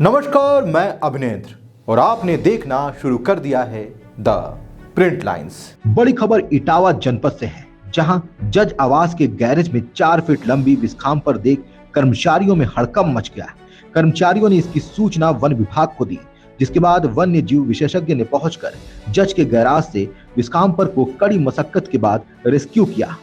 नमस्कार, मैं अभिनेंद्र और आपने देखना शुरू कर दिया है द प्रिंट लाइंस। बड़ी खबर इटावा जनपद से है, जहां जज आवास के गैरेज में 4 फीट लंबी विस्फोट पर देख कर्मचारियों में हड़कंप मच गया। कर्मचारियों ने इसकी सूचना वन विभाग को दी, जिसके बाद वन्य जीव विशेषज्ञ ने पहुंचकर जज के गैराज से विस्फोट को कड़ी मशक्कत के बाद रेस्क्यू किया।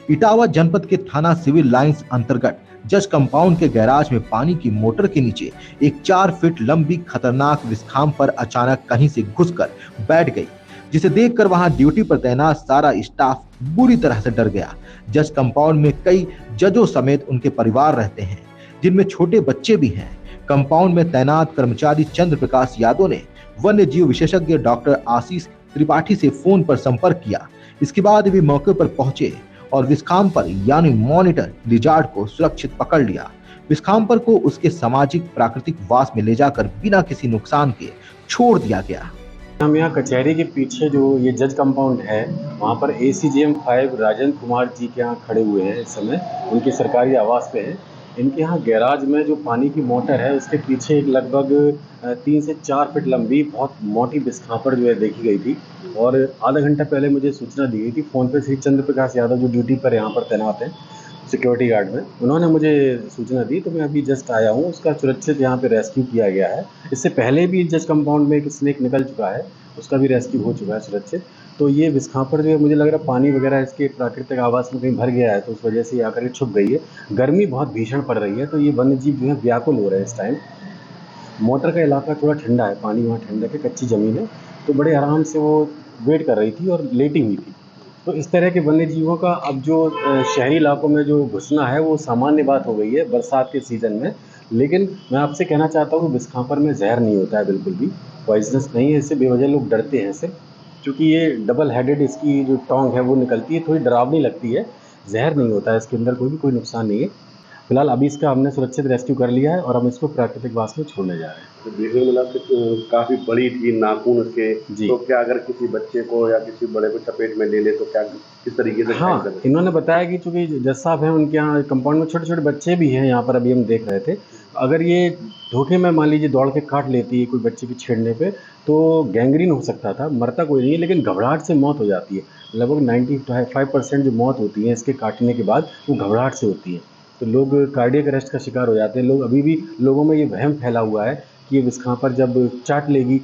इटावा जनपद के थाना सिविल लाइंस अंतर्गत जज कंपाउंड के गैराज में पानी की मोटर के नीचे एक 4 फीट लंबी खतरनाक विस्फोट पर अचानक कहीं से घुसकर बैठ गई, जिसे देखकर वहां ड्यूटी पर तैनात सारा स्टाफ बुरी तरह से डर गया। जज कंपाउंड में कई जजों समेत उनके परिवार रहते हैं, जिनमें छोटे बच्चे भी हैं। कंपाउंड में तैनात कर्मचारी चंद्र प्रकाश यादव ने वन्य जीव विशेषज्ञ डॉक्टर आशीष त्रिपाठी से फोन पर संपर्क किया। इसके बाद वे मौके पर पहुंचे और विस्फोट यानी मॉनिटर लिजार्ड को सुरक्षित पकड़ लिया। विस्फोट को उसके सामाजिक प्राकृतिक वास में ले जाकर बिना किसी नुकसान के छोड़ दिया गया। हम यहाँ कचहरी के पीछे जो ये जज कंपाउंड है, वहाँ पर ACGM 5 राजेंद्र कुमार जी के यहाँ खड़े हुए हैं। इस समय उनकी सरकारी आवास पे हैं। इनके यहाँ गैराज में जो पानी की मोटर है, उसके पीछे एक लगभग 3 से 4 फीट लंबी बहुत मोटी विस्फोट जो है देखी गई थी। और आधा घंटा पहले मुझे सूचना दी गई थी फ़ोन पे श्री चंद्र प्रकाश यादव, जो ड्यूटी पर यहाँ पर तैनात हैं सिक्योरिटी गार्ड में। उन्होंने मुझे सूचना दी, तो मैं अभी जस्ट आया हूँ। उसका सुरक्षित यहाँ पे रेस्क्यू किया गया है। इससे पहले भी जज कंपाउंड में एक स्नेक निकल चुका है, उसका भी रेस्क्यू हो चुका है सुरक्षित। तो ये विस्फोट जो है, मुझे लग रहा है पानी वगैरह इसके प्राकृतिक आवास में कहीं भर गया है, तो उस वजह से ये आकर के छुप गई है। गर्मी बहुत भीषण पड़ रही है, तो ये वन्य जीव जो है व्याकुल हो रहे हैं इस टाइम। मोटर का इलाका थोड़ा ठंडा है, पानी वहाँ ठंडा है, कच्ची ज़मीन है, तो बड़े आराम से वो वेट कर रही थी और लेटी हुई थी। तो इस तरह के वन्य जीवों का अब जो शहरी इलाकों में जो घुसना है, वो सामान्य बात हो गई है बरसात के सीज़न में। लेकिन मैं आपसे कहना चाहता हूँ कि विस्फोट में जहर नहीं होता है, बिल्कुल भी पॉइजनस नहीं है। इससे बेवजह लोग डरते हैं इससे, क्योंकि ये डबल हेडेड इसकी जो टोंग है वो निकलती है, थोड़ी डरावनी लगती है। जहर नहीं होता है इसके अंदर, कोई नुकसान नहीं है। फिलहाल अभी इसका हमने सुरक्षित रेस्क्यू कर लिया है और हम इसको प्राकृतिक वास में छोड़ने जा रहे हैं। तो देखने में लगा कि काफी बड़ी थी, नाखून उसके। तो क्या अगर किसी बच्चे को या किसी बड़े को चपेट में ले ले तो क्या किस तरीके से? हाँ, इन्होंने बताया कि चूंकि जज साहब हैं, उनके यहाँ कंपाउंड में छोटे छोटे बच्चे भी हैं। यहाँ पर अभी हम देख रहे थे, अगर ये धोखे में मान लीजिए दौड़ के काट लेती है कोई बच्चे की छेड़ने पे, तो गैंग्रीन हो सकता था। मरता कोई नहीं है, लेकिन घबराहट से मौत हो जाती है। लगभग 95% जो मौत होती है इसके काटने के बाद, वो घबराहट से होती है। तो लोग कार्डियक अरेस्ट का शिकार हो जाते हैं। लोग अभी भी, लोगों में ये वहम फैला हुआ है कि ये विस्फोट जब चाट लेगी,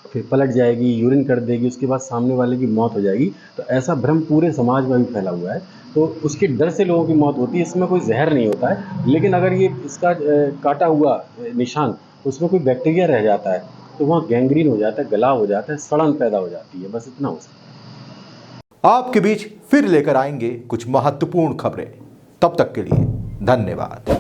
फिर पलट जाएगी, यूरिन कर देगी, उसके बाद सामने वाले की मौत हो जाएगी। तो ऐसा भ्रम पूरे समाज में भी फैला हुआ है, तो उसके डर से लोगों की मौत होती है। इसमें कोई जहर नहीं होता है, लेकिन अगर ये इसका काटा हुआ निशान, उसमें कोई बैक्टीरिया रह जाता है, तो वहाँ गैंग्रीन हो जाता है, गला हो जाता है, सड़न पैदा हो जाती है। बस इतना हो सकता है। आपके बीच फिर लेकर आएंगे कुछ महत्वपूर्ण खबरें। तब तक के लिए धन्यवाद।